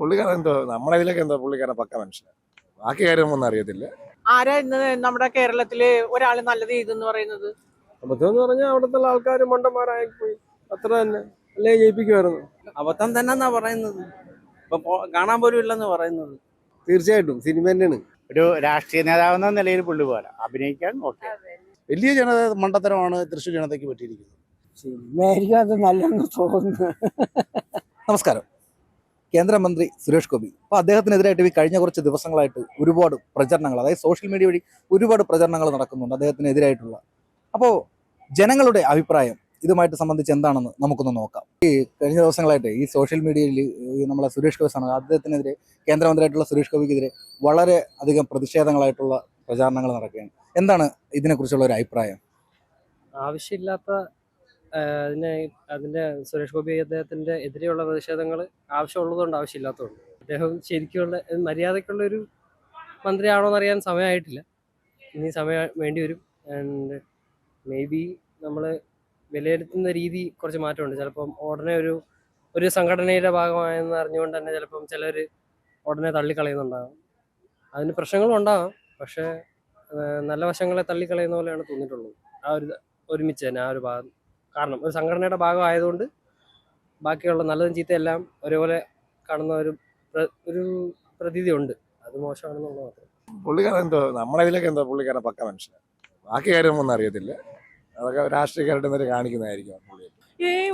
പുള്ളിക്കാരൻ എന്തോ നമ്മളെ ഇതിലൊക്കെ എന്തോ പുള്ളിക്കാരൻ പക്ക മനുഷ്യനാണ്. ബാക്കി കാര്യമൊന്നും അറിയത്തില്ല. ആരാ ഇന്ന് നമ്മുടെ കേരളത്തില് ഒരാൾ നല്ലത് ചെയ്തെന്ന് പറയുന്നത്? അബദ്ധം എന്ന് പറഞ്ഞാൽ അവിടുത്തെ ആൾക്കാർ മണ്ടന്മാരായി പോയി, അത്ര തന്നെ. അല്ലേ ജയിപ്പിക്കുമായിരുന്നു. അബദ്ധം തന്നെ പറയുന്നത്. ഇപ്പൊ കാണാൻ പോലും ഇല്ലെന്ന് പറയുന്നത്. തീർച്ചയായിട്ടും സിനിമ തന്നെയാണ്. ഒരു രാഷ്ട്രീയ നേതാവെന്ന നിലയിൽ പുള്ളി പോലെ അഭിനയിക്കാൻ ഓക്കെ. വലിയ ജനത മണ്ടത്തരമാണ് തൃശ്ശൂർ ജനതയ്ക്ക് പറ്റിയിരിക്കുന്നത്. സിനിമയായിരിക്കും അത് നല്ലെന്ന് തോന്നുന്നു. നമസ്കാരം. കേന്ദ്രമന്ത്രി സുരേഷ് ഗോപി, അപ്പോൾ അദ്ദേഹത്തിനെതിരായിട്ട് ഈ കഴിഞ്ഞ കുറച്ച് ദിവസങ്ങളായിട്ട് ഒരുപാട് പ്രചരണങ്ങൾ, അതായത് സോഷ്യൽ മീഡിയ വഴി ഒരുപാട് പ്രചരണങ്ങൾ നടക്കുന്നുണ്ട് അദ്ദേഹത്തിനെതിരായിട്ടുള്ള. അപ്പോൾ ജനങ്ങളുടെ അഭിപ്രായം ഇതുമായിട്ട് സംബന്ധിച്ച് എന്താണെന്ന് നമുക്കൊന്ന് നോക്കാം. ഈ കഴിഞ്ഞ ദിവസങ്ങളായിട്ട് ഈ സോഷ്യൽ മീഡിയയിൽ നമ്മളെ സുരേഷ് ഗോപി അദ്ദേഹത്തിനെതിരെ, കേന്ദ്രമന്ത്രിയായിട്ടുള്ള സുരേഷ് ഗോപിക്കെതിരെ വളരെ അധികം പ്രതിഷേധങ്ങളായിട്ടുള്ള പ്രചാരണങ്ങൾ നടക്കുകയാണ്. എന്താണ് ഇതിനെക്കുറിച്ചുള്ള ഒരു അഭിപ്രായം? ആവശ്യമില്ലാത്ത അതിന്റെ സുരേഷ് ഗോപി അദ്ദേഹത്തിന്റെ എതിരെയുള്ള പ്രതിഷേധങ്ങൾ ആവശ്യമുള്ളതുകൊണ്ട് ആവശ്യമില്ലാത്തതുകൊണ്ട്. അദ്ദേഹം ശരിക്കുള്ള മര്യാദക്കുള്ള ഒരു മന്ത്രിയാണോ എന്നറിയാൻ സമയമായിട്ടില്ല. ഇനി സമയം വേണ്ടി വരും. ആൻഡ് മേ ബി നമ്മൾ വിലയിരുത്തുന്ന രീതി കുറച്ച് മാറ്റമുണ്ട്. ചിലപ്പം ഉടനെ ഒരു സംഘടനയുടെ ഭാഗമായെന്ന് അറിഞ്ഞുകൊണ്ട് തന്നെ ചിലപ്പം ചിലർ ഉടനെ തള്ളിക്കളയുന്നുണ്ടാകും. അതിന് പ്രശ്നങ്ങളും ഉണ്ടാകാം. പക്ഷേ നല്ല വശങ്ങളെ തള്ളിക്കളയുന്ന പോലെയാണ് തോന്നിയിട്ടുള്ളത്. ആ ഒരു ഒരുമിച്ച് തന്നെ ആ ഒരു ഭാഗം. കാരണം ഒരു സംഘടനയുടെ ഭാഗമായതുകൊണ്ട് ബാക്കിയുള്ള നല്ലതും ചീത്തയെല്ലാം ഒരേപോലെ കാണുന്ന ഒരു പ്രതീതി ഉണ്ട്. അത് മോശമാണെന്നുള്ളത് മാത്രം. പുള്ളിക്കാരൻ എന്തോ നമ്മളെ ഇതിലൊക്കെ എന്തോ പുള്ളിക്കാരൻ പക്ക മനുഷ്യനാണ്. ബാക്കി കാര്യമൊന്നും അറിയത്തില്ല. അതൊക്കെ രാഷ്ട്രീയക്കാരുടെ നേരെ കാണിക്കുന്നതായിരിക്കും പുള്ളി.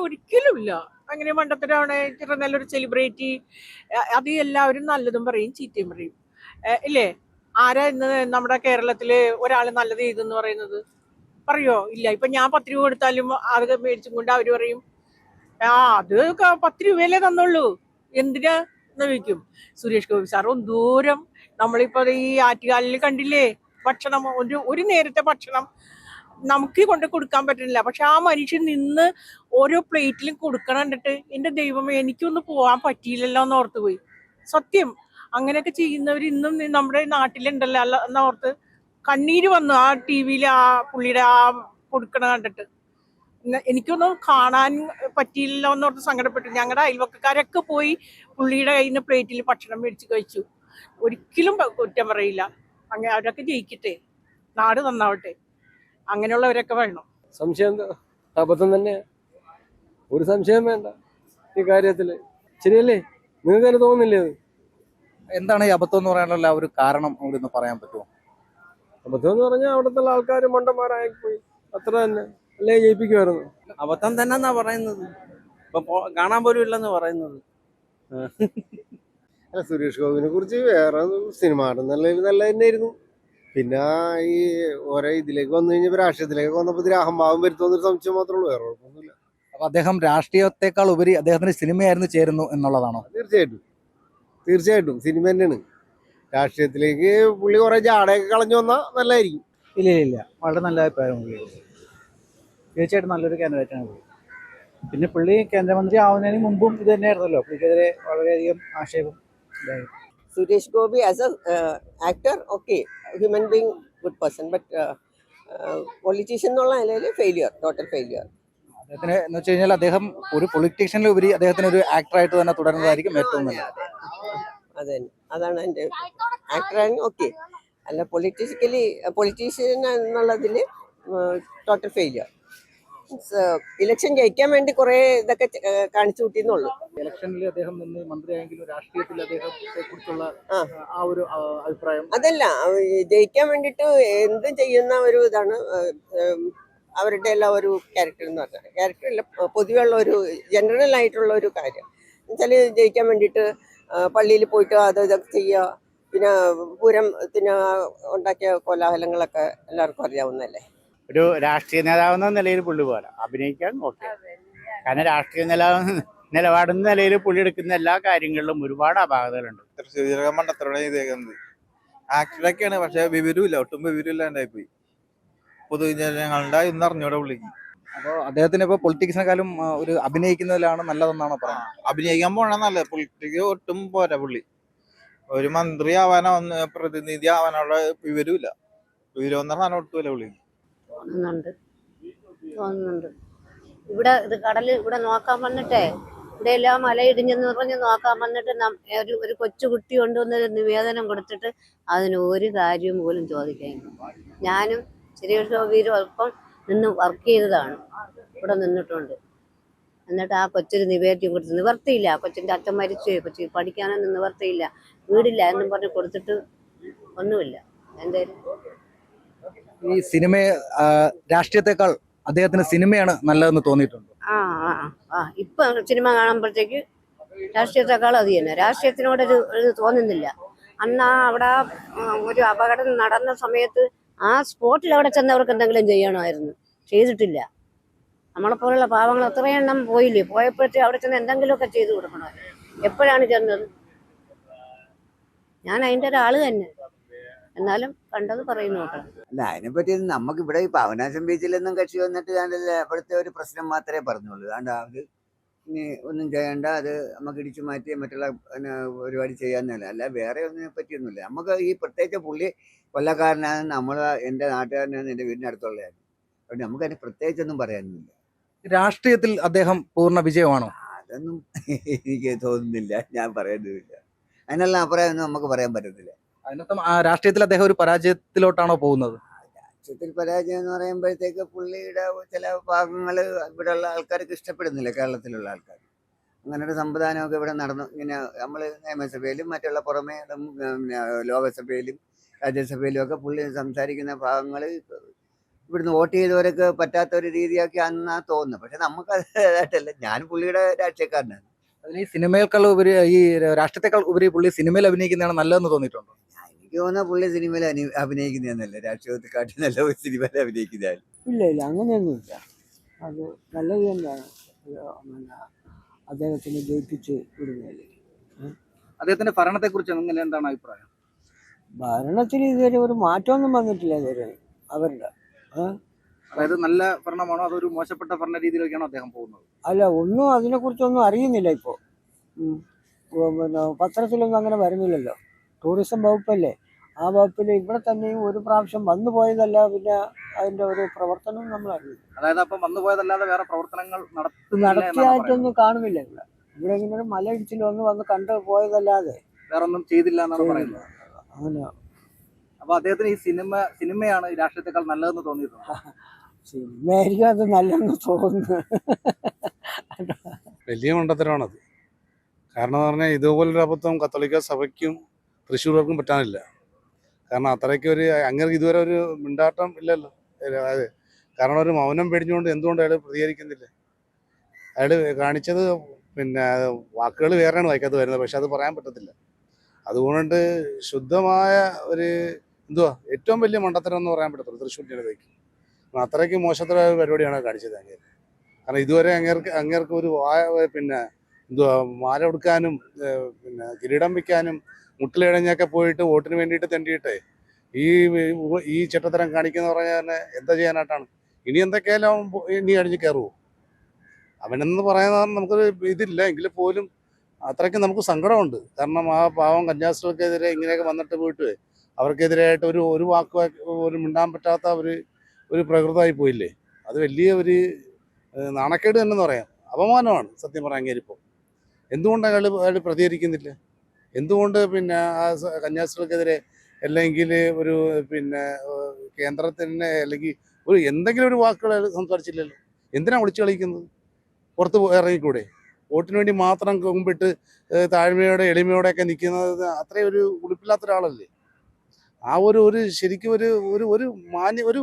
ഒരിക്കലുമില്ല. അങ്ങനെ മണ്ടത്തരാണ്. ഇത്ര നല്ലൊരു സെലിബ്രിറ്റി, അത് എല്ലാവരും നല്ലതും പറയും ചീത്തയും പറയും, ഇല്ലേ? ആരാ ഇന്ന് നമ്മുടെ കേരളത്തില് ഒരാൾ നല്ലത് ചെയ്തെന്ന് പറയുന്നത്? പറയോ? ഇല്ല. ഇപ്പൊ ഞാൻ 10 രൂപ കൊടുത്താലും അത് മേടിച്ചും കൊണ്ട് അവര് പറയും, അത് 10 രൂപയല്ലേ തന്നുള്ളൂ, എന്തിനാ എന്ന് ചോദിക്കും. സുരേഷ് ഗോപി സാർ ദൂരം നമ്മളിപ്പോ ഈ ആറ്റുകാലിൽ കണ്ടില്ലേ, ഭക്ഷണം ഒരു നേരത്തെ ഭക്ഷണം നമുക്ക് കൊണ്ട് കൊടുക്കാൻ പറ്റുന്നില്ല. പക്ഷെ ആ മനുഷ്യൻ നിന്ന് ഓരോ പ്ലേറ്റിലും കൊടുക്കണം. കണ്ടിട്ട് എന്റെ ദൈവമേ, എനിക്കൊന്നും പോകാൻ പറ്റിയില്ലല്ലോ എന്ന് ഓർത്ത് പോയി. സത്യം, അങ്ങനെയൊക്കെ ചെയ്യുന്നവർ ഇന്നും നമ്മുടെ നാട്ടിലുണ്ടല്ലോ എന്നോർത്ത് കണ്ണീര് വന്നു ആ TV-യിൽ ആ പുള്ളിയുടെ ആ കൊടുക്കണ കണ്ടിട്ട്. എനിക്കൊന്നും കാണാൻ പറ്റിയില്ലല്ലോ എന്നോർത്ത് സങ്കടപ്പെട്ടു. ഞങ്ങളുടെ അയൽവക്കക്കാരൊക്കെ പോയി പുള്ളിയുടെ കയ്യിൽ നിന്ന് പ്ലേറ്റിൽ ഭക്ഷണം മേടിച്ച് കഴിച്ചു. ഒരിക്കലും കുറ്റം പറയില്ല. അങ്ങനെ അവരൊക്കെ ജയിക്കട്ടെ, നാട് നന്നാവട്ടെ. അങ്ങനെയുള്ളവരൊക്കെ വേണം. സംശയം എന്താ? അബദ്ധം തന്നെ, ഒരു സംശയം വേണ്ട ഈ കാര്യത്തില്. ശരിയല്ലേ? നിങ്ങൾക്ക് തന്നെ തോന്നുന്നില്ലേ അത്? എന്താണ് ഈ അബദ്ധം എന്ന് പറയാനുള്ള ഒരു കാരണം അവിടെ ഒന്ന് പറയാൻ പറ്റുമോ? അബദ്ധം എന്ന് പറഞ്ഞാൽ അവിടുത്തെ ആൾക്കാർ മണ്ടന്മാരായി പോയി, അത്ര തന്നെ. അല്ലേ ജയിപ്പിക്കുമായിരുന്നു. അബദ്ധം തന്നെ പറയുന്നത്. ഇപ്പൊ കാണാൻ പോലും ഇല്ലെന്ന് പറയുന്നത്. അല്ല, സുരേഷ് ഗോപിനെ കുറിച്ച് വേറെ സിനിമ നല്ല തന്നെയായിരുന്നു. പിന്നെ ഈ ഓരോ ഇതിലേക്ക് വന്നു കഴിഞ്ഞപ്പോൾ രാഷ്ട്രീയത്തിലേക്ക് വന്നപ്പോൾ ഇതിൽ അഹംഭാവം വരുത്തുന്നൊരു സംശയം മാത്രമേ ഉള്ളൂ. വേറെ കുഴപ്പമൊന്നുമില്ല. അപ്പൊ അദ്ദേഹം രാഷ്ട്രീയത്തെക്കാൾ ഉപരി അദ്ദേഹത്തിന് സിനിമയായിരുന്നു ചേരുന്നു എന്നുള്ളതാണോ? തീർച്ചയായിട്ടും സിനിമ തന്നെയാണ്. രാഷ്ട്രീയത്തിലേക്ക് പുള്ളി കുറെ ജാടയൊക്കെ കളഞ്ഞു വന്നാൽ നല്ലതായിരിക്കും. ഇല്ല, വളരെ നല്ല അഭിപ്രായം. തീർച്ചയായിട്ടും നല്ലൊരു കാൻഡിഡേറ്റാണ് പുള്ളി. പിന്നെ പുള്ളി കേന്ദ്രമന്ത്രി ആവുന്നതിന് മുമ്പും ഇത് തന്നെയായിരുന്നല്ലോ. പുള്ളിക്കെതിരെ വളരെയധികം ആക്ഷേപം ഉണ്ടായിരുന്നു. Suresh Gopi as a actor, okay, human being, good person, but politician എന്നുള്ള നിലയിൽ total failure. അദ്ദേഹത്തിന് എന്ന് വെച്ച് കഴിഞ്ഞാൽ അദ്ദേഹം ഒരു പൊളിറ്റീഷ്യനിലുപരി അദ്ദേഹത്തിന് ഒരു ആക്ടറായിട്ട് തന്നെ തുടരുന്നതായിരിക്കും ഏറ്റവും നല്ലത്. അതാണ് എൻ്റെ ആക്ടറാണ്. ഓക്കെ, അല്ല പൊളിറ്റീഷ്യൻ എന്നുള്ളതിൽ ടോട്ടൽ ഫെയിലിയർ. ഇലക്ഷൻ ജയിക്കാൻ വേണ്ടി കുറെ ഇതൊക്കെ കാണിച്ചു കൂട്ടിയെന്നുള്ളൂ. ഇലക്ഷനിൽ അദ്ദേഹം നിന്ന് മന്ത്രിയായെങ്കിലും രാഷ്ട്രീയത്തിൽ അദ്ദേഹത്തെ കുറിച്ചുള്ള ആ ഒരു അഭിപ്രായം അതല്ല, ജയിക്കാൻ വേണ്ടിയിട്ട് എന്തും ചെയ്യുന്ന ഒരു ഇതാണ് അവരുടെ എല്ലാം ഒരു ക്യാരക്ടർ എന്ന് പറഞ്ഞാൽ. ക്യാരക്ടറല്ല, പൊതുവെയുള്ള ഒരു ജനറൽ ആയിട്ടുള്ള ഒരു കാര്യം എന്നുവെച്ചാൽ ജയിക്കാൻ വേണ്ടിയിട്ട് പള്ളിയിൽ പോയിട്ട് ഇതൊക്കെ ചെയ്യുക. പിന്നെ പൂരത്തിന് ഉണ്ടാക്കിയ കോലാഹലങ്ങളൊക്കെ എല്ലാവർക്കും അറിയാവുന്നതല്ലേ. ഒരു രാഷ്ട്രീയ നേതാവെന്ന നിലയിൽ പുള്ളി പോലെ അഭിനയിക്കാൻ ഓക്കെ. കാരണം രാഷ്ട്രീയ നിലപാടെന്ന നിലയിൽ പുള്ളി എടുക്കുന്ന എല്ലാ കാര്യങ്ങളിലും ഒരുപാട് അപാകതകളുണ്ട്. മണ്ടത്തോടെ ചെയ്തേക്കുന്നത് ആക്ടറൊക്കെയാണ്, പക്ഷെ വിവരമില്ല, ഒട്ടും വിവരമില്ലാണ്ടായി പോയി. പൊതുജനങ്ങളുടെ ഇന്ന് അറിഞ്ഞൂടെ പുള്ളിക്ക്. അപ്പോൾ അദ്ദേഹത്തിന് ഇപ്പോൾ പൊളിറ്റിക്സിനെക്കാളും ഒരു അഭിനയിക്കുന്നതിലാണ് നല്ലതെന്നാണോ പറയുന്നത്? അഭിനയിക്കാൻ പോണ നല്ലത്. പൊളിറ്റിക്സ് ഒട്ടും പോരാ. പുള്ളി ഒരു മന്ത്രി ആവാനോ പ്രതിനിധി ആവാനുള്ള വിവരമില്ല. വിവരം എന്ന് പറഞ്ഞാൽ ഒട്ടുമില്ല പുള്ളിക്ക്. തോന്നുന്നുണ്ട്. ഇവിടെ ഇത് കടല് ഇവിടെ നോക്കാൻ വന്നിട്ടേ ഇവിടെ എല്ലാം മലയിടിഞ്ഞെന്ന് പറഞ്ഞ് നോക്കാൻ വന്നിട്ട് ഒരു കൊച്ചുകുട്ടി കൊണ്ടുവന്നൊരു നിവേദനം കൊടുത്തിട്ട് അതിന് ഒരു കാര്യം പോലും ചോദിക്കാനില്ല. ഞാനും സുരേഷ് ഗോപിയിലും അല്പം നിന്ന് വർക്ക് ചെയ്തതാണ്, ഇവിടെ നിന്നിട്ടുണ്ട്. എന്നിട്ട് ആ കൊച്ചൊരു നിവേദ്യം കൊടുത്ത് നിവർത്തിയില്ല. കൊച്ചിൻ്റെ അച്ഛൻ മരിച്ചുപോയി, കൊച്ചി പഠിക്കാനൊന്നും നിവർത്തിയില്ല, വീടില്ല എന്നും പറഞ്ഞ് കൊടുത്തിട്ട് ഒന്നുമില്ല. എന്തായാലും ഈ സിനിമയെ രാഷ്ട്രീയത്തെക്കാൾ അദ്ദേഹത്തിന് സിനിമയാണ് നല്ലതെന്ന് തോന്നിയിട്ടുണ്ട്. ഇപ്പൊ സിനിമ കാണുമ്പോഴത്തേക്ക് രാഷ്ട്രീയത്തെക്കാൾ അത് തന്നെ. രാഷ്ട്രീയത്തിനോടൊരു ഇത് തോന്നുന്നില്ല. അന്ന് അവിടെ ഒരു അപകടം നടന്ന സമയത്ത് ആ സ്പോട്ടിൽ അവിടെ ചെന്നവർക്ക് എന്തെങ്കിലും ചെയ്യണമായിരുന്നു, ചെയ്തിട്ടില്ല. നമ്മളെപ്പോലുള്ള പാവങ്ങൾ എത്രയും എണ്ണം പോയില്ലേ, പോയപ്പോഴത്തേ അവിടെ ചെന്ന് എന്തെങ്കിലുമൊക്കെ ചെയ്തു കൊടുക്കണമായിരുന്നു. എപ്പോഴാണ് ചെന്നത്? ഞാൻ അതിൻ്റെ ഒരാള് തന്നെ, എന്നാലും കണ്ടത് പറയുന്നു നോക്കണം. അല്ല, അതിനെപ്പറ്റി നമുക്ക് ഇവിടെ ഈ പാവനാശം ബീച്ചിലൊന്നും കക്ഷി വന്നിട്ട് കണ്ടല്ല. അവിടുത്തെ ഒരു പ്രശ്നം മാത്രമേ പറഞ്ഞുള്ളൂ. അതുകൊണ്ട് അത് ഇനി ഒന്നും ചെയ്യേണ്ട, അത് നമുക്ക് ഇടിച്ചു മാറ്റി മറ്റുള്ള പരിപാടി ചെയ്യാന്നല്ല, അല്ല വേറെ ഒന്നിനെ പറ്റിയൊന്നുമില്ല. നമുക്ക് ഈ പ്രത്യേകിച്ച് പുള്ളി കൊല്ലക്കാരനാണ്, നമ്മൾ എൻ്റെ നാട്ടുകാരനാണ്, എൻ്റെ വീടിൻ്റെ അടുത്തുള്ളതാണ്. അതുകൊണ്ട് നമുക്കതിന് പ്രത്യേകിച്ചൊന്നും പറയാനൊന്നുമില്ല. രാഷ്ട്രീയത്തിൽ അദ്ദേഹം പൂർണ്ണ വിജയമാണോ? അതൊന്നും എനിക്ക് തോന്നുന്നില്ല, ഞാൻ പറയുന്നുമില്ല. അതിനുള്ള അഭിപ്രായമൊന്നും നമുക്ക് പറയാൻ പറ്റത്തില്ല. അതിനർത്ഥം രാഷ്ട്രീയത്തിൽ അദ്ദേഹം ഒരു പരാജയത്തിലോട്ടാണോ പോകുന്നത്? രാഷ്ട്രീയത്തിൽ പരാജയം എന്ന് പറയുമ്പോഴത്തേക്ക് പുള്ളിയുടെ ചില ഭാഗങ്ങൾ ഇവിടെയുള്ള ആൾക്കാർക്ക് ഇഷ്ടപ്പെടുന്നില്ല, കേരളത്തിലുള്ള ആൾക്കാർ. അങ്ങനെ ഒരു സംവിധാനമൊക്കെ ഇവിടെ നടന്നു. ഇങ്ങനെ നമ്മൾ നിയമസഭയിലും മറ്റുള്ള പുറമേ ലോകസഭയിലും രാജ്യസഭയിലും ഒക്കെ പുള്ളി സംസാരിക്കുന്ന ഭാഗങ്ങൾ ഇവിടുന്ന് വോട്ട് ചെയ്തവരൊക്കെ പറ്റാത്ത ഒരു രീതിയൊക്കെ അന്നാ തോന്നുന്നു. പക്ഷെ നമുക്കതായിട്ടല്ല, ഞാൻ പുള്ളിയുടെ രാഷ്ട്രീയക്കാരനാണ്. അതിന് ഈ സിനിമയേക്കാൾ ഉപരി, ഈ രാഷ്ട്രീയത്തെക്കാൾ ഉപരി പുള്ളി സിനിമയിൽ അഭിനയിക്കുന്നതാണ് നല്ലതെന്ന് തോന്നിയിട്ടുണ്ടോ? എനിക്ക് തോന്നുന്ന പുള്ളി സിനിമയിൽ അഭിനയിക്കുന്നതെന്നല്ല, രാഷ്ട്രീയത്തിൽ കാട്ടി നല്ല സിനിമയിൽ അഭിനയിക്കുന്നതാണ്. ഇല്ല അങ്ങനെയൊന്നുമില്ല. അത് നല്ലത് തന്നെയാണ്. അദ്ദേഹത്തിന് ജയിപ്പിച്ച് വിടുന്നത്. അദ്ദേഹത്തിന്റെ ഭരണത്തെ കുറിച്ച് എന്താണ് അഭിപ്രായം? ഭരണത്തിൽ ഇതുവരെ ഒരു മാറ്റമൊന്നും വന്നിട്ടില്ല ഇതുവരെ അവരുടെ. അതായത് നല്ല ഭരണമാണോ അതോ ഒരു മോശപ്പെട്ട ഭരണ രീതിയിലേക്കാണോ അദ്ദേഹം പോകുന്നത്? അല്ല, ഒന്നും അതിനെക്കുറിച്ചൊന്നും അറിയുന്നില്ല ഇപ്പോൾ. പിന്നെ പത്രത്തിലൊന്നും അങ്ങനെ വരുന്നില്ലല്ലോ. ടൂറിസം വകുപ്പല്ലേ, ആ വകുപ്പിൽ ഇവിടെ തന്നെയും ഒരു പ്രാവശ്യം വന്നു പോയതല്ല, പിന്നെ അതിന്റെ ഒരു പ്രവർത്തനം നമ്മൾ അറിയില്ല. അതായത് അപ്പം വന്നു പോയതല്ലാതെ വേറെ പ്രവർത്തനങ്ങൾ നടത്തിയായിട്ടൊന്നും കാണുന്നില്ല. ഇവിടെ ഇങ്ങനെ ഒരു മലയിടിച്ചിൽ വന്ന് കണ്ടു പോയതല്ലാതെ വേറെ ഒന്നും ചെയ്തില്ല എന്നാണ് പറയുന്നത്. അങ്ങനെ അപ്പൊ അദ്ദേഹത്തിന് ഈ സിനിമയാണ് ഈ രാഷ്ട്രീയത്തെക്കാൾ നല്ലതെന്ന് തോന്നിയിട്ടുണ്ട്. സിനിമയായിരിക്കും അത് നല്ലതെന്ന് തോന്നുന്നു. വലിയ മണ്ടത്തരമാണത്. കാരണം എന്ന് പറഞ്ഞാൽ ഇതുപോലൊരു അബദ്ധം കത്തോലിക്ക സഭയ്ക്കും തൃശ്ശൂർക്കും പറ്റാനില്ല. കാരണം അത്രയ്ക്ക് ഒരു അങ്ങേർക്ക് ഇതുവരെ ഒരു മിണ്ടാട്ടം ഇല്ലല്ലോ. കാരണം ഒരു മൗനം പേടിഞ്ഞുകൊണ്ട് എന്തുകൊണ്ട് അയാൾ പ്രതികരിക്കുന്നില്ല? അയാൾ കാണിച്ചത് പിന്നെ വാക്കുകൾ വേറെയാണ് വായിക്കാതെ വരുന്നത്, പക്ഷെ അത് പറയാൻ പറ്റത്തില്ല. അതുകൊണ്ട് ശുദ്ധമായ ഒരു ഏറ്റവും വലിയ മണ്ടത്തരം എന്ന് പറയാൻ പറ്റത്തുള്ളൂ തൃശ്ശൂർ ജനതയ്ക്ക്. അത്രയ്ക്ക് മോശത്തരമായ പരിപാടിയാണ് കാണിച്ചത് അങ്ങേര്. കാരണം ഇതുവരെ അങ്ങേർക്ക് ഒരു പിന്നെ മാല കൊടുക്കാനും പിന്നെ കിരീടം വയ്ക്കാനും മുട്ടിലിഴഞ്ഞൊക്കെ പോയിട്ട് വോട്ടിന് വേണ്ടിയിട്ട് തെണ്ടിയിട്ട് ഈ ചെറ്റത്തരം കാണിക്കുന്ന പറഞ്ഞാൽ തന്നെ എന്താ ചെയ്യാനായിട്ടാണ്? ഇനി എന്തൊക്കെയാലും ഇനി അടിഞ്ഞ് കയറുമോ? അവനെന്ന് പറയുന്നത് നമുക്കൊരു ഇതില്ല എങ്കിൽ പോലും അത്രയ്ക്ക് നമുക്ക് സങ്കടമുണ്ട്. കാരണം ആ പാവം കന്യാസ്ത്രീകൾക്കെതിരെ ഇങ്ങനെയൊക്കെ വന്നിട്ട് പോയിട്ട് അവർക്കെതിരായിട്ട് ഒരു വാക്ക് ഒരു മിണ്ടാൻ പറ്റാത്ത ഒരു പ്രകൃതമായി പോയില്ലേ? അത് വലിയ ഒരു നാണക്കേട് തന്നെ പറയാം, അപമാനമാണ് സത്യം പറയാൻ. അങ്ങേരിപ്പോൾ എന്തുകൊണ്ട് അയാൾ പ്രതികരിക്കുന്നില്ല? എന്തുകൊണ്ട് പിന്നെ ആ കന്യാസ്ത്രീകൾക്കെതിരെ അല്ലെങ്കിൽ ഒരു പിന്നെ കേന്ദ്രത്തിന് അല്ലെങ്കിൽ എന്തെങ്കിലും ഒരു വാക്കുകൾ സംസാരിച്ചില്ലല്ലോ? എന്തിനാണ് വിളിച്ചു കളിക്കുന്നത്? പുറത്ത് ഇറങ്ങിക്കൂടെ? വോട്ടിന് വേണ്ടി മാത്രം കുമ്പിട്ട് താഴ്മയോടെ എളിമയോടെയൊക്കെ നിൽക്കുന്നത് അത്രയും ഒരു ഉടുപ്പില്ലാത്ത ഒരാളല്ലേ? ആ ഒരു ശരിക്കും ഒരു മാന്യ ഒരു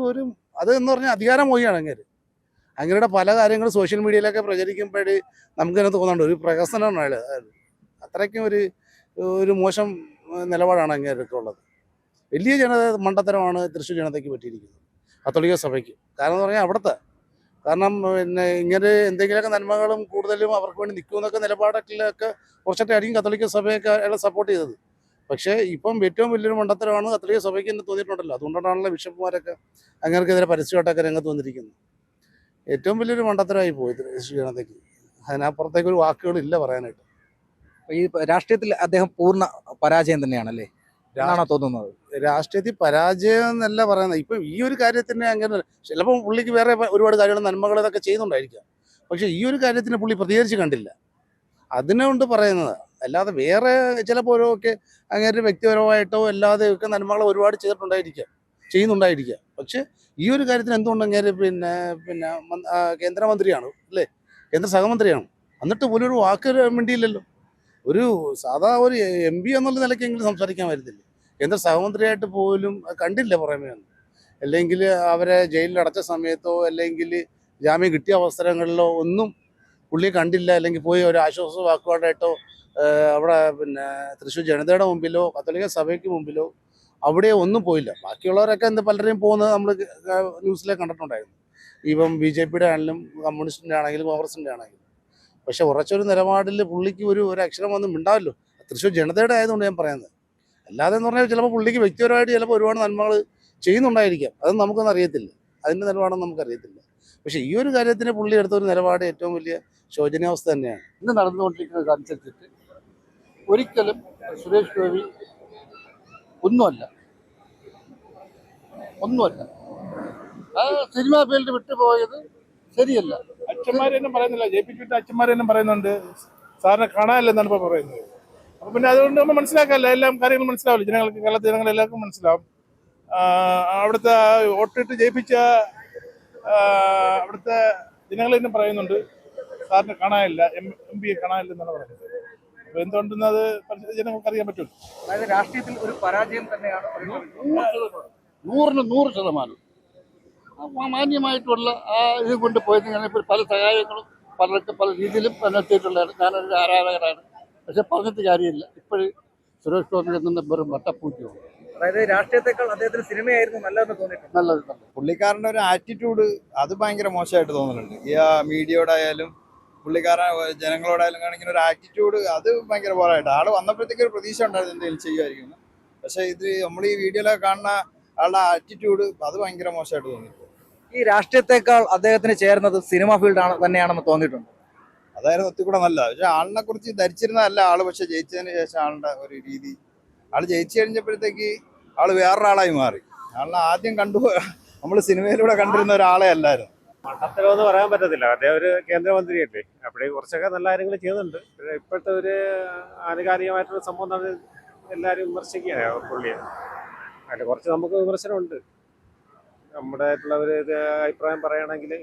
അത് എന്ന് പറഞ്ഞാൽ അധികാരം പോവുകയാണ് അങ്ങനെയുടെ പല കാര്യങ്ങളും സോഷ്യൽ മീഡിയയിലൊക്കെ പ്രചരിക്കുമ്പോഴേ നമുക്കതിനെ തോന്നുന്നുണ്ട് ഒരു പ്രഹസനമാണ് അയാൾ. അത്രയ്ക്കും ഒരു മോശം നിലപാടാണ് അങ്ങേരൊക്കെ ഉള്ളത്. വലിയ മണ്ടത്തരമാണ് തൃശ്ശൂർ ജനതയ്ക്ക് പറ്റിയിരിക്കുന്നത്, കത്തോലിക്ക സഭയ്ക്ക്. കാരണം എന്ന് പറഞ്ഞാൽ അവിടുത്തെ കാരണം പിന്നെ ഇങ്ങനെ എന്തെങ്കിലുമൊക്കെ നന്മകളും കൂടുതലും അവർക്ക് വേണ്ടി നിൽക്കുമെന്നൊക്കെ നിലപാടൊക്കെ കുറച്ചൊക്കെ ആയിരിക്കും കത്തോലിക്ക സഭയൊക്കെ അയാളെ സപ്പോർട്ട് ചെയ്തത്. പക്ഷേ ഇപ്പം ഏറ്റവും വലിയൊരു മണ്ടത്തരമാണ് കത്തോലിക്ക സഭയ്ക്ക് എന്ന് തോന്നിയിട്ടുണ്ടല്ലോ. അതുകൊണ്ടാണല്ലോ ബിഷപ്പുമാരൊക്കെ അങ്ങനെക്കെതിരെ പരസ്യമായിട്ടൊക്കെ രംഗത്ത് വന്നിരിക്കുന്നത്. ഏറ്റവും വലിയൊരു മണ്ടത്തരമായി പോയി തൃശ്ശൂർ ജനതയ്ക്ക്. അതിനപ്പുറത്തേക്ക് ഒരു വാക്കുകളില്ല പറയാനായിട്ട്. ഈ രാഷ്ട്രീയത്തിൽ അദ്ദേഹം പൂർണ്ണ പരാജയം തന്നെയാണല്ലേ എന്നാണോ തോന്നുന്നത്? രാഷ്ട്രീയത്തിൽ പരാജയം എന്നല്ല പറയുന്നത്. ഇപ്പം ഈ ഒരു കാര്യത്തിന് അങ്ങനെ ചിലപ്പോൾ പുള്ളിക്ക് വേറെ ഒരുപാട് കാര്യങ്ങൾ നന്മകൾ ഇതൊക്കെ ചെയ്യുന്നുണ്ടായിരിക്കാം. പക്ഷേ ഈ ഒരു കാര്യത്തിന് പുള്ളി പ്രതികരിച്ച് കണ്ടില്ല. അതിനുകൊണ്ട് പറയുന്നത്. അല്ലാതെ വേറെ ചിലപ്പോഴൊക്കെ അങ്ങനെ വ്യക്തിപരമായിട്ടോ അല്ലാതെ ഒക്കെ നന്മകൾ ഒരുപാട് ചെയ്യുന്നുണ്ടായിരിക്കാം. പക്ഷെ ഈ ഒരു കാര്യത്തിന് എന്തുകൊണ്ട് അങ്ങനെ കേന്ദ്രമന്ത്രിയാണ് അല്ലേ, കേന്ദ്ര സഹമന്ത്രിയാണ്, എന്നിട്ട് പോലും ഒരു വാക്ക് വേണ്ടിയില്ലല്ലോ. ഒരു സാധാ ഒരു MP എന്നുള്ള നിലയ്ക്കെങ്കിലും സംസാരിക്കാൻ വരുന്നില്ല. കേന്ദ്ര സഹമന്ത്രിയായിട്ട് പോലും കണ്ടില്ല പുറമേ ഒന്നും. അല്ലെങ്കിൽ അവരെ ജയിലിൽ അടച്ച സമയത്തോ അല്ലെങ്കിൽ ജാമ്യം കിട്ടിയ അവസരങ്ങളിലോ ഒന്നും പുള്ളിയെ കണ്ടില്ല. അല്ലെങ്കിൽ പോയി ഒരു ആശ്വാസ വാക്കുകളായിട്ടോ അവിടെ തൃശ്ശൂർ ജനതയുടെ മുമ്പിലോ കത്തോലിക്ക സഭയ്ക്ക് മുമ്പിലോ അവിടെ ഒന്നും പോയില്ല. ബാക്കിയുള്ളവരൊക്കെ പലരെയും പോകുന്നത് നമ്മൾ ന്യൂസിലെ കണ്ടിട്ടുണ്ടായിരുന്നു. ഇപ്പം BJPയുടെ ആണെങ്കിലും കമ്മ്യൂണിസ്റ്റിൻ്റെ ആണെങ്കിലും കോൺഗ്രസിൻ്റെ ആണെങ്കിലും. പക്ഷെ ഉറച്ചൊരു നിലപാടിൽ പുള്ളിക്ക് ഒരു അക്ഷരം ഒന്നും ഉണ്ടാവല്ലോ. തൃശ്ശൂർ ജനതയുടെ ആയതുകൊണ്ട് ഞാൻ പറയുന്നത്. അല്ലാതെ എന്ന് പറഞ്ഞാൽ ചിലപ്പോൾ പുള്ളിക്ക് വ്യക്തിപരമായിട്ട് ചിലപ്പോൾ ഒരുപാട് നന്മകൾ ചെയ്യുന്നുണ്ടായിരിക്കാം. അതൊന്നും നമുക്കൊന്നും അറിയത്തില്ല, അതിൻ്റെ നിലപാടൊന്നും നമുക്കറിയത്തില്ല. പക്ഷേ ഈ ഒരു കാര്യത്തിന് പുള്ളി എടുത്ത ഒരു നിലപാട് ഏറ്റവും വലിയ ശോചനീയാവസ്ഥ തന്നെയാണ്. ഇന്ന് നടന്നുകൊണ്ടിരിക്കുന്നതനുസരിച്ചിട്ട് ഒരിക്കലും സുരേഷ് ഗോപി ഒന്നുമല്ല. ആ സിനിമാ ഫീൽഡ് വിട്ടുപോയത് ശരിയല്ല. അച്ഛന്മാരെന്നും പറയുന്നില്ല, ജയിപ്പിച്ചിട്ട് അച്ഛന്മാരെന്നും പറയുന്നുണ്ട് സാറിനെ കാണാനില്ലെന്നാണ് ഇപ്പോൾ പറയുന്നത്. അപ്പൊ പിന്നെ അതുകൊണ്ട് നമ്മൾ മനസ്സിലാക്കാമല്ലോ, എല്ലാം കാര്യങ്ങളും മനസ്സിലാവില്ല ജനങ്ങൾക്ക്, കേരളത്തിലെ ജനങ്ങളെല്ലാവർക്കും മനസ്സിലാവും. അവിടുത്തെ വോട്ടിട്ട് ജയിപ്പിച്ച അവിടുത്തെ ജനങ്ങൾ തന്നെ പറയുന്നുണ്ട് സാറിനെ കാണാനില്ല, MP കാണാനില്ലെന്നാണ് പറയുന്നത്. അപ്പൊ എന്തുകൊണ്ടെന്ന് അത് ജനങ്ങൾക്ക് അറിയാൻ പറ്റും. അതായത് രാഷ്ട്രീയത്തിൽ ഒരു പരാജയം തന്നെയാണ് 100% മാന്യമായിട്ടുള്ള ആ ഇത് കൊണ്ട് പോയത്. ഞാനിപ്പോൾ പല സഹായങ്ങളും പലർക്ക് പല രീതിയിലും എത്തിയിട്ടുള്ളതാണ്. ഞാനൊരു ആരാധകരാണ്. പക്ഷെ പറഞ്ഞിട്ട് കാര്യമില്ല. ഇപ്പോഴും സുരേഷ് ഗോപി എന്ന വെറും വട്ടപ്പൂജ്യമാണ്. അതായത് രാഷ്ട്രീയത്തെക്കാൾ അദ്ദേഹത്തിന് സിനിമയായിരുന്നു നല്ലതെന്ന് തോന്നിയിട്ടുണ്ട്. നല്ലത്. പുള്ളിക്കാരൻ്റെ ഒരു ആറ്റിറ്റ്യൂഡ് അത് ഭയങ്കര മോശമായിട്ട് തോന്നുന്നുണ്ട്. ഈ മീഡിയയോടായാലും പുള്ളിക്കാരൻ ജനങ്ങളോടായാലും കാണിക്കുന്ന ഒരു ആറ്റിറ്റ്യൂഡ് അത് ഭയങ്കര പോരായിട്ട്. ആള് വന്നപ്പോഴത്തേക്ക് ഒരു പ്രതീക്ഷ ഉണ്ടായിരുന്നു എന്തെങ്കിലും ചെയ്യുമായിരിക്കും. പക്ഷെ ഇത് നമ്മൾ ഈ വീഡിയോയിലൊക്കെ കാണുന്ന ആളുടെ ആറ്റിറ്റ്യൂഡ് അത് ഭയങ്കര മോശമായിട്ട് തോന്നി. ഈ രാഷ്ട്രീയത്തെക്കാൾ അദ്ദേഹത്തിന് ചേർന്നത് സിനിമ ഫീൽഡ് തന്നെയാണെന്ന് തോന്നിയിട്ടുണ്ട്. അതായിരുന്നു ഒത്തിക്കൂടെ നല്ലത്. പക്ഷെ ആളിനെ കുറിച്ച് ധരിച്ചിരുന്നതല്ല ആള്. പക്ഷെ ജയിച്ചതിന് ശേഷം ആളുടെ ഒരു രീതി, ആള് ജയിച്ചു കഴിഞ്ഞപ്പോഴത്തേക്ക് ആള് വേറൊരാളായി മാറി. ആളിനെ ആദ്യം നമ്മൾ സിനിമയിലൂടെ കണ്ടിരുന്ന ഒരാളെ അല്ലായിരുന്നു. മണ്ടത്തരമെന്ന് പറയാൻ പറ്റത്തില്ല. അദ്ദേഹം ഒരു കേന്ദ്രമന്ത്രിയല്ലേ, അവിടെ കുറച്ചൊക്കെ നല്ല കാര്യങ്ങൾ ചെയ്യുന്നുണ്ട്. പിന്നെ ഇപ്പോഴത്തെ ഒരു ആനുകാലികമായിട്ടുള്ള സംഭവം എന്താണ് എല്ലാവരും വിമർശിക്കുകയാണ് പുള്ളിയെ. അതിൽ കുറച്ച് നമുക്ക് വിമർശനമുണ്ട്. നമ്മുടെ ആയിട്ടുള്ള ഒരു അഭിപ്രായം പറയുകയാണെങ്കിൽ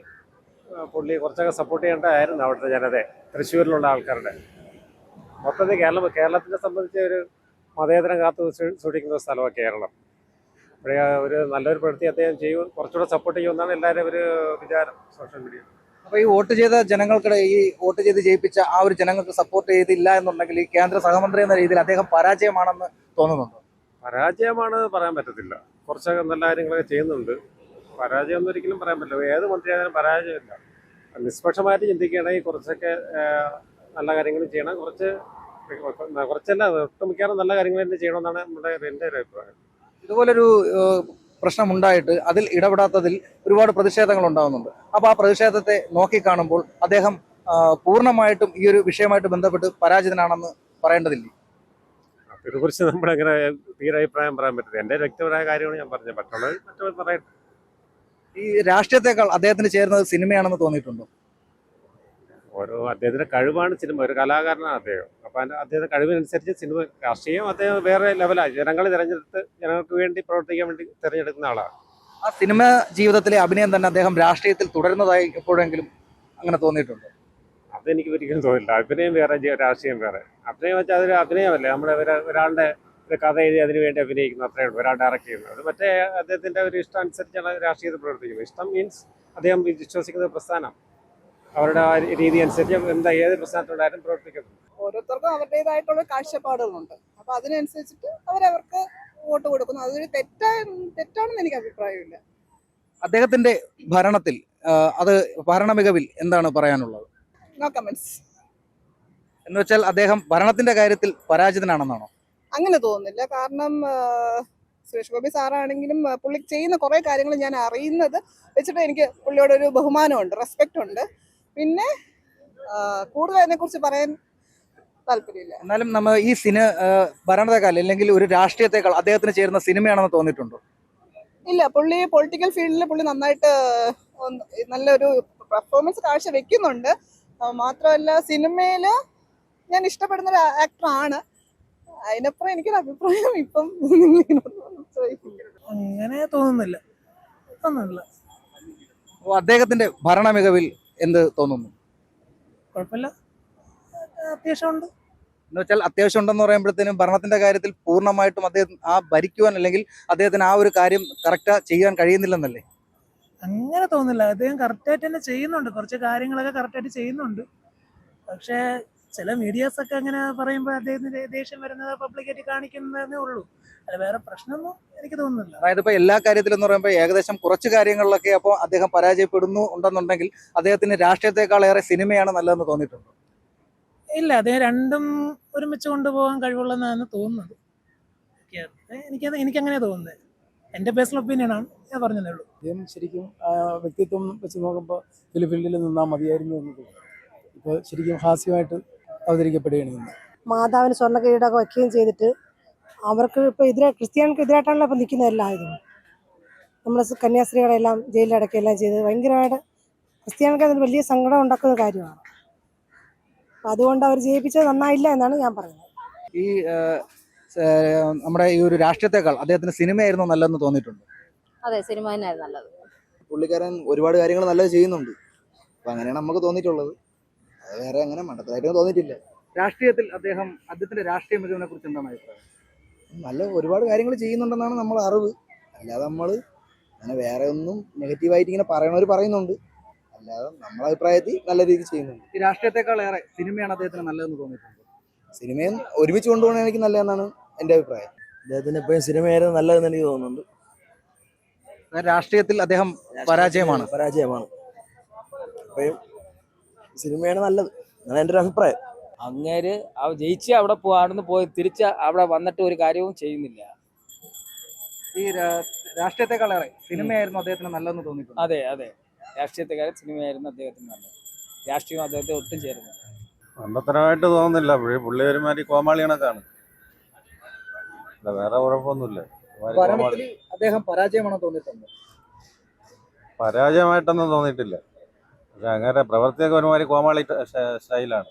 പുള്ളിയെ കുറച്ചൊക്കെ സപ്പോർട്ട് ചെയ്യേണ്ടതായിരുന്നു അവിടുത്തെ ജനതയെ, തൃശ്ശൂരിലുള്ള ആൾക്കാരുടെ. മൊത്തത്തിൽ കേരളത്തിനെ സംബന്ധിച്ച് ഒരു മതേതരം കാത്തു സൂക്ഷിക്കുന്ന സ്ഥലമാണ് കേരളം. അവിടെ ഒരു നല്ലൊരു പ്രവൃത്തി അദ്ദേഹം ചെയ്യും, കുറച്ചുകൂടെ സപ്പോർട്ട് ചെയ്യുമെന്നാണ് എല്ലാവരും ഒരു വിചാരം സോഷ്യൽ മീഡിയ. അപ്പൊ ഈ വോട്ട് ചെയ്ത ജനങ്ങൾക്കിടെ ഈ വോട്ട് ചെയ്ത് ജയിപ്പിച്ച ആ ഒരു ജനങ്ങൾക്ക് സപ്പോർട്ട് ചെയ്തില്ല എന്നുണ്ടെങ്കിൽ ഈ കേന്ദ്ര സഹമന്ത്രി എന്ന രീതിയിൽ അദ്ദേഹം പരാജയമാണെന്ന് തോന്നുന്നുണ്ടോ? പരാജയമാണെന്ന് പറയാൻ പറ്റത്തില്ല. കുറച്ചൊക്കെ നല്ല കാര്യങ്ങളൊക്കെ ചെയ്യുന്നുണ്ട്. പരാജയം ഒന്നും ഒരിക്കലും പറയാൻ പറ്റില്ല. ഏത് മന്ത്രിയായാലും പരാജയമില്ല. നിഷ്പക്ഷമായിട്ട് ചിന്തിക്കുകയാണെങ്കിൽ കുറച്ചൊക്കെ നല്ല കാര്യങ്ങൾ ചെയ്യണം. കുറച്ചല്ല, ഒട്ടുമിക്കാറും നല്ല കാര്യങ്ങൾ തന്നെ ചെയ്യണമെന്നാണ് എൻ്റെ ഒരു അഭിപ്രായം. ഇതുപോലൊരു പ്രശ്നമുണ്ടായിട്ട് അതിൽ ഇടപെടാത്തതിൽ ഒരുപാട് പ്രതിഷേധങ്ങൾ ഉണ്ടാകുന്നുണ്ട്. അപ്പോൾ ആ പ്രതിഷേധത്തെ നോക്കിക്കാണുമ്പോൾ അദ്ദേഹം പൂർണ്ണമായിട്ടും ഈ ഒരു വിഷയമായിട്ട് ബന്ധപ്പെട്ട് പരാജിതനാണെന്ന് പറയേണ്ടതില്ലേ? അതിനെക്കുറിച്ച് നമ്മളങ്ങനെ തീരെ അഭിപ്രായം പറയാൻ പറ്റില്ല. എൻ്റെ വ്യക്തിപരമായ കാര്യമാണ് ഞാൻ പറഞ്ഞത്. മറ്റുള്ളവർ പറയട്ടെ. ഈ രാഷ്ട്രീയത്തെക്കാൾ അദ്ദേഹത്തിന് ചേർന്നത് സിനിമയാണെന്ന് തോന്നിയിട്ടുണ്ടോ? അദ്ദേഹത്തിന്റെ കഴിവാണ് സിനിമ. ഒരു കലാകാരനാണ് അദ്ദേഹം. അപ്പം അദ്ദേഹത്തിന്റെ കഴിവിനനുസരിച്ച് സിനിമ, രാഷ്ട്രീയം അദ്ദേഹം വേറെ ലെവലാണ്. ജനങ്ങൾ തിരഞ്ഞെടുത്ത് ജനങ്ങൾക്ക് വേണ്ടി പ്രവർത്തിക്കാൻ വേണ്ടി തിരഞ്ഞെടുക്കുന്ന ആളാണ്. ആ സിനിമ ജീവിതത്തിലെ അഭിനയം തന്നെ അദ്ദേഹം രാഷ്ട്രീയത്തിൽ തുടരുന്നതായി എപ്പോഴെങ്കിലും അങ്ങനെ തോന്നിയിട്ടുണ്ടോ? അതെനിക്ക് ഒരിക്കലും തോന്നില്ല. അഭിനയം വേറെ, രാഷ്ട്രീയം വേറെ. അഭിനയം വെച്ചാൽ അതൊരു അഭിനയമല്ലേ. നമ്മുടെ ഒരാളുടെ ഒരു കഥ എഴുതി അതിന് വേണ്ടി അഭിനയിക്കുന്നു, അത്രയേ ഉള്ളൂ. ഒരാൾ ഡയറക്റ്റ് ചെയ്യുന്നത്. അത് മറ്റേ അദ്ദേഹത്തിന്റെ ഒരു ഇഷ്ടം അനുസരിച്ചാണ് രാഷ്ട്രീയത്തിൽ പ്രവർത്തിക്കുന്നത്. ഇഷ്ടം മീൻസ് അദ്ദേഹം വിശ്വസിക്കുന്ന പ്രസ്ഥാനം, അവരുടെ ആ രീതി അനുസരിച്ച് ഏത് പ്രസ്ഥാനത്തോടായാലും പ്രവർത്തിക്കുന്നു. ഓരോരുത്തർക്കും അവരുടേതായിട്ടുള്ള കാഴ്ചപ്പാടുകളുണ്ട്. അപ്പൊ അതിനനുസരിച്ചിട്ട് അവരവർക്ക് വോട്ട് കൊടുക്കുന്നു. അതൊരു തെറ്റാണെന്ന് എനിക്ക് അഭിപ്രായമില്ല. അദ്ദേഹത്തിന്റെ ഭരണത്തിൽ അത് ഭരണ മികവിൽ എന്താണ് പറയാനുള്ളത്? No comments. എന്ന് വെച്ചാൽ അദ്ദേഹം ഭരണത്തിന്റെ കാര്യത്തിൽ പരാജിതനാണെന്നാണോ? അങ്ങനെ തോന്നുന്നില്ല. കാരണം സുരേഷ് ഗോപി സാറാണെങ്കിലും പുള്ളി ചെയ്യുന്ന കുറേ കാര്യങ്ങൾ ഞാൻ അറിയുന്നത് വെച്ചിട്ട് എനിക്ക് പുള്ളിയോടൊരു ബഹുമാനമുണ്ട്, റെസ്പെക്റ്റ് ഉണ്ട്. പിന്നെ കൂടുതൽ അതിനെക്കുറിച്ച് പറയാൻ താല്പര്യമില്ല. എന്നാലും നമ്മൾ ഈ ഭരണത്തെക്കാൾ അല്ലെങ്കിൽ ഒരു രാഷ്ട്രീയത്തെക്കാൾ അദ്ദേഹത്തിന് ചേരുന്ന സിനിമയാണെന്ന് തോന്നിയിട്ടുണ്ടോ? ഇല്ല, പുള്ളി പൊളിറ്റിക്കൽ ഫീൽഡിൽ പുള്ളി നന്നായിട്ട് നല്ലൊരു പെർഫോമൻസ് കാഴ്ച വെക്കുന്നുണ്ട്. മാത്രമല്ല സിനിമയിൽ ഞാൻ ഇഷ്ടപ്പെടുന്ന ഒരു ആക്ടറാണ്. അതിനപ്പുറം എനിക്കൊരു അഭിപ്രായം ഇപ്പം നിങ്ങളിങ്ങനൊന്നും ചോദിക്കുന്നത് അങ്ങനെ തോന്നുന്നില്ല. അപ്പോൾ അദ്ദേഹത്തിന്റെ ഭരണ മികവിൽ എന്ത് തോന്നുന്നു? കുഴപ്പമില്ല, അത്യാവശ്യം ഉണ്ട്. എന്ന് വെച്ചാൽ അത്യാവശ്യം ഉണ്ടെന്ന് പറയുമ്പോഴത്തേനും ഭരണത്തിന്റെ കാര്യത്തിൽ പൂർണ്ണമായിട്ടും അദ്ദേഹം ആ ഭരിക്കുവാൻ അല്ലെങ്കിൽ അദ്ദേഹത്തിന് ആ ഒരു കാര്യം കറക്റ്റാ ചെയ്യാൻ കഴിയുന്നില്ലെന്നല്ലേ? അങ്ങനെ തോന്നുന്നില്ല. അദ്ദേഹം കറക്റ്റായിട്ട് തന്നെ ചെയ്യുന്നുണ്ട്, കുറച്ച് കാര്യങ്ങളൊക്കെ കറക്റ്റായിട്ട് ചെയ്യുന്നുണ്ട്. പക്ഷേ ചില മീഡിയാസ് ഒക്കെ അങ്ങനെ പറയുമ്പോൾ അദ്ദേഹത്തിന് ദേഷ്യം വരുന്നത് പബ്ലിക്കായിട്ട് കാണിക്കുന്നതേ ഉള്ളൂ. അല്ല, വേറെ പ്രശ്നമൊന്നും എനിക്ക് തോന്നുന്നില്ല. അതായത് ഇപ്പൊ എല്ലാ കാര്യത്തിലും എന്ന് പറയുമ്പോൾ ഏകദേശം കുറച്ച് കാര്യങ്ങളിലൊക്കെ അപ്പോൾ അദ്ദേഹം പരാജയപ്പെടുന്നു ഉണ്ടെന്നുണ്ടെങ്കിൽ അദ്ദേഹത്തിന് രാഷ്ട്രീയത്തെക്കാളേറെ സിനിമയാണ് നല്ലതെന്ന് തോന്നിയിട്ടുണ്ട്. ഇല്ല, അദ്ദേഹം രണ്ടും ഒരുമിച്ച് കൊണ്ടുപോകാൻ കഴിവുള്ളതെന്നാണ് തോന്നുന്നത്. എനിക്കങ്ങനെ തോന്നുന്നത്. എൻ്റെ പേഴ്സണൽ ഒപ്പീനിയനാണ്, ഞാൻ പറഞ്ഞതേ ഉള്ളൂ. അദ്ദേഹം ശരിക്കും വ്യക്തിത്വം വെച്ച് നോക്കുമ്പോൾ ഫീൽഡിൽ നിന്നാൽ മതിയായിരുന്നു എന്ന് തോന്നുന്നു. ഇപ്പോൾ ശരിക്കും ഹാസ്യമായിട്ട് അവതരിക്കപ്പെടുകയാണ്. മാതാവിന് സ്വർണ്ണ കിരീടമൊക്കെ വയ്ക്കുകയും ചെയ്തിട്ട് അവർക്ക് ഇപ്പോൾ ക്രിസ്ത്യാനിക്ക് എതിരായിട്ടാണല്ലോ ഇപ്പോൾ നിൽക്കുന്നതെല്ലാം. ഇത് നമ്മുടെ കന്യാസ്ത്രീകളെല്ലാം ജയിലിലടക്കുകയെല്ലാം ചെയ്ത് ഭയങ്കരമായിട്ട് ക്രിസ്ത്യാനിക്ക് അതിന് വലിയ സങ്കടം ഉണ്ടാക്കുന്ന കാര്യമാണ്. അപ്പം അതുകൊണ്ട് അവർ ജയിപ്പിച്ചത് നന്നായില്ല എന്നാണ് ഞാൻ പറയുന്നത്. ഈ നമ്മുടെ ഈ ഒരു രാഷ്ട്രീയത്തെക്കാൾ അദ്ദേഹത്തിന് സിനിമയായിരുന്നു നല്ലതെന്ന് തോന്നിയിട്ടുണ്ട്. അതെ, സിനിമ തന്നെയായിരുന്നു നല്ലത്. പുള്ളിക്കാരൻ ഒരുപാട് കാര്യങ്ങൾ നല്ലത് ചെയ്യുന്നുണ്ട്. അപ്പം അങ്ങനെയാണ് നമുക്ക് തോന്നിയിട്ടുള്ളത്. അത് വേറെ അങ്ങനെ മണ്ടത്തരായിട്ട് തോന്നിയിട്ടില്ല. രാഷ്ട്രീയത്തിൽ അദ്ദേഹത്തിന്റെ രാഷ്ട്രീയ മികവിനെ കുറിച്ച് എന്താണ് അഭിപ്രായം? നല്ല ഒരുപാട് കാര്യങ്ങൾ ചെയ്യുന്നുണ്ടെന്നാണ് നമ്മൾ അറിവ്. അല്ലാതെ നമ്മൾ അങ്ങനെ വേറെ ഒന്നും നെഗറ്റീവായിട്ട് ഇങ്ങനെ പറയണവർ പറയുന്നുണ്ട്. അല്ലാതെ നമ്മളെ അഭിപ്രായത്തിൽ നല്ല രീതിയിൽ ചെയ്യുന്നുണ്ട്. ഈ രാഷ്ട്രീയത്തെക്കാൾ ഏറെ സിനിമയാണ് അദ്ദേഹത്തിന് നല്ലതെന്ന് തോന്നിയിട്ടുണ്ട്. സിനിമയും ഒരുമിച്ച് കൊണ്ടുപോകണ എനിക്ക് നല്ലതെന്നാണ് എൻ്റെ അഭിപ്രായം. അദ്ദേഹത്തിന് എപ്പോഴും സിനിമയായിരുന്നു നല്ലതെന്ന് എനിക്ക് തോന്നുന്നുണ്ട്. രാഷ്ട്രീയത്തിൽ അദ്ദേഹം പരാജയമാണ്. എപ്പോഴും സിനിമയാണ് നല്ലത് എന്നാണ് എൻ്റെ ഒരു അഭിപ്രായം. അങ്ങേര് ജയിച്ച് അവിടെ അവിടുന്ന് പോയി തിരിച്ച് അവിടെ വന്നിട്ട് ഒരു കാര്യവും ചെയ്യുന്നില്ല. ഈ രാഷ്ട്രീയത്തെക്കാളേറെ സിനിമയായിരുന്നു അദ്ദേഹത്തിന് നല്ലതെന്ന് തോന്നിയിട്ടുണ്ട്. അതെ അതെ, രാഷ്ട്രീയത്തെക്കാളും സിനിമയായിരുന്നു അദ്ദേഹത്തിന് നല്ലത്. രാഷ്ട്രീയം അദ്ദേഹത്തെ ഒട്ടും ചേരുന്നില്ല. മണ്ടത്തരമായിട്ട് തോന്നുന്നില്ല. പുള്ളി ഒരുമാതിരി കോമാളി കണക്കാണ്. വേറെ കുഴപ്പമൊന്നുമില്ല. ഭരണത്തിൽ അദ്ദേഹം പരാജയമാണോ തോന്നിയിട്ടുണ്ട്? പരാജയമായിട്ടൊന്നും തോന്നിയിട്ടില്ല. പക്ഷെ അങ്ങനെ പ്രവർത്തിയൊക്കെ ഒരുമാതിരി കോമാളി സ്റ്റൈലാണ്.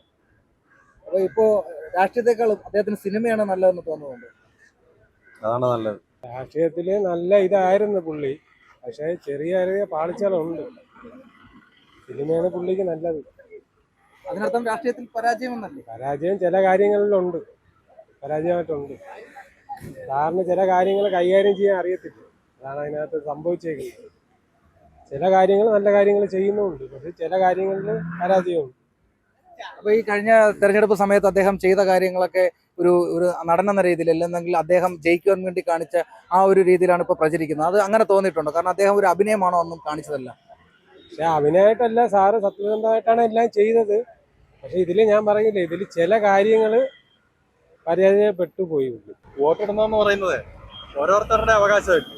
അപ്പൊ ഇപ്പോ രാഷ്ട്രീയത്തെക്കാളും അദ്ദേഹത്തിന് സിനിമയാണ് നല്ലതെന്ന് തോന്നുന്നുണ്ട്. അതാണ് നല്ലത്. രാഷ്ട്രീയത്തില് നല്ല ഇതായിരുന്നു പുള്ളി, പക്ഷെ ചെറിയ ചെറിയ പാളിച്ചകളുണ്ട്. സിനിമയാണ് പുള്ളിക്ക് നല്ലത്. അതിനർത്ഥം രാഷ്ട്രീയത്തിൽ പരാജയം എന്നല്ലേ? പരാജയം ചില കാര്യങ്ങളിലുണ്ട്, പരാജയമായിട്ടുണ്ട്. സാറിന് ചില കാര്യങ്ങൾ കൈകാര്യം ചെയ്യാൻ അറിയത്തില്ല, അതാണ് അതിനകത്ത് സംഭവിച്ചേക്കുന്നത്. ചില കാര്യങ്ങൾ നല്ല കാര്യങ്ങൾ ചെയ്യുന്നുമുണ്ട്, പക്ഷെ ചില കാര്യങ്ങളിൽ പരാജയമുണ്ട്. അപ്പൊ ഈ കഴിഞ്ഞ തെരഞ്ഞെടുപ്പ് സമയത്ത് അദ്ദേഹം ചെയ്ത കാര്യങ്ങളൊക്കെ ഒരു നടൻ എന്ന രീതിയിൽ അല്ലെങ്കിൽ അദ്ദേഹം ജയിക്കുവാൻ വേണ്ടി കാണിച്ച ആ ഒരു രീതിയിലാണ് ഇപ്പൊ പ്രചരിക്കുന്നത്. അത് അങ്ങനെ തോന്നിയിട്ടുണ്ടോ? കാരണം അദ്ദേഹം ഒരു അഭിനയമാണോ ഒന്നും കാണിച്ചതല്ല. പക്ഷെ അഭിനയമായിട്ടല്ല, സാറ് സത്യസന്ധമായിട്ടാണ് എല്ലാം ചെയ്തത്. പക്ഷെ ഇതിൽ ഞാൻ പറയില്ല, ഇതിൽ ചില കാര്യങ്ങൾ പരാജയപ്പെട്ടു പോയി. വോട്ടിടുന്നെന്ന് പറയുന്നത് ഓരോരുത്തരുടെ അവകാശമായിട്ട്.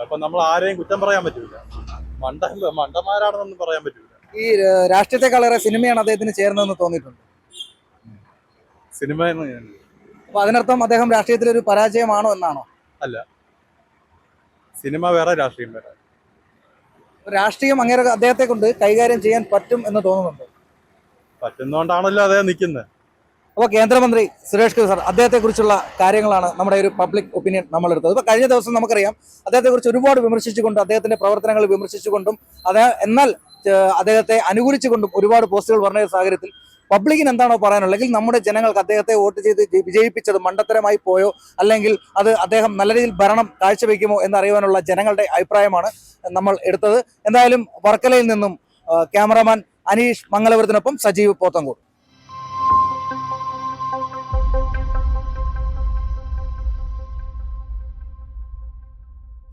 അപ്പൊ നമ്മൾ ആരെയും കുറ്റം പറയാൻ പറ്റില്ല. മണ്ടന്മാരാണെന്നൊന്നും പറയാൻ പറ്റില്ല. ഈ രാഷ്ട്രീയത്തെക്കാളേറെ സിനിമയാണ് അദ്ദേഹത്തിന് ചേർന്നതെന്ന് തോന്നിയിട്ടുണ്ട്. സിനിമ അപ്പൊ അതിനർത്ഥം അദ്ദേഹം രാഷ്ട്രീയത്തിൽ ഒരു പരാജയമാണോ എന്നാണോ? അല്ല, സിനിമ വേറെ, രാഷ്ട്രീയം വേറെ. രാഷ്ട്രീയം അങ്ങനെ അദ്ദേഹത്തെ കൊണ്ട് കൈകാര്യം ചെയ്യാൻ പറ്റും എന്ന് തോന്നുന്നുണ്ട്. പറ്റുന്നോണ്ടാണല്ലോ അദ്ദേഹം നിൽക്കുന്നത്. അപ്പോൾ കേന്ദ്രമന്ത്രി സുരേഷ് ഗോപി സാർ, അദ്ദേഹത്തെ കുറിച്ചുള്ള കാര്യങ്ങളാണ് നമ്മുടെ ഒരു പബ്ലിക് ഒപ്പീനിയൻ നമ്മൾ എടുത്തത്. ഇപ്പോൾ കഴിഞ്ഞ ദിവസം നമുക്കറിയാം അദ്ദേഹത്തെ കുറിച്ച് ഒരുപാട് വിമർശിച്ചുകൊണ്ടും അദ്ദേഹത്തിന്റെ പ്രവർത്തനങ്ങൾ വിമർശിച്ചുകൊണ്ടും എന്നാൽ അദ്ദേഹത്തെ അനുകൂലിച്ചുകൊണ്ടും ഒരുപാട് പോസ്റ്റുകൾ പറഞ്ഞ സാഹചര്യത്തിൽ പബ്ലിക്കിന് എന്താണോ പറയാനുള്ളത്, അല്ലെങ്കിൽ നമ്മുടെ ജനങ്ങൾക്ക് അദ്ദേഹത്തെ വോട്ട് ചെയ്ത് വിജയിപ്പിച്ചത് മണ്ടത്തരമായി പോയോ അല്ലെങ്കിൽ അത് അദ്ദേഹം നല്ല രീതിയിൽ ഭരണം കാഴ്ചവെക്കുമോ എന്നറിയുവാനുള്ള ജനങ്ങളുടെ അഭിപ്രായമാണ് നമ്മൾ എടുത്തത്. എന്തായാലും വർക്കലയിൽ നിന്നും ക്യാമറാമാൻ അനീഷ് മംഗലപുരത്തിനൊപ്പം സജീവ് പോത്തങ്കോട്.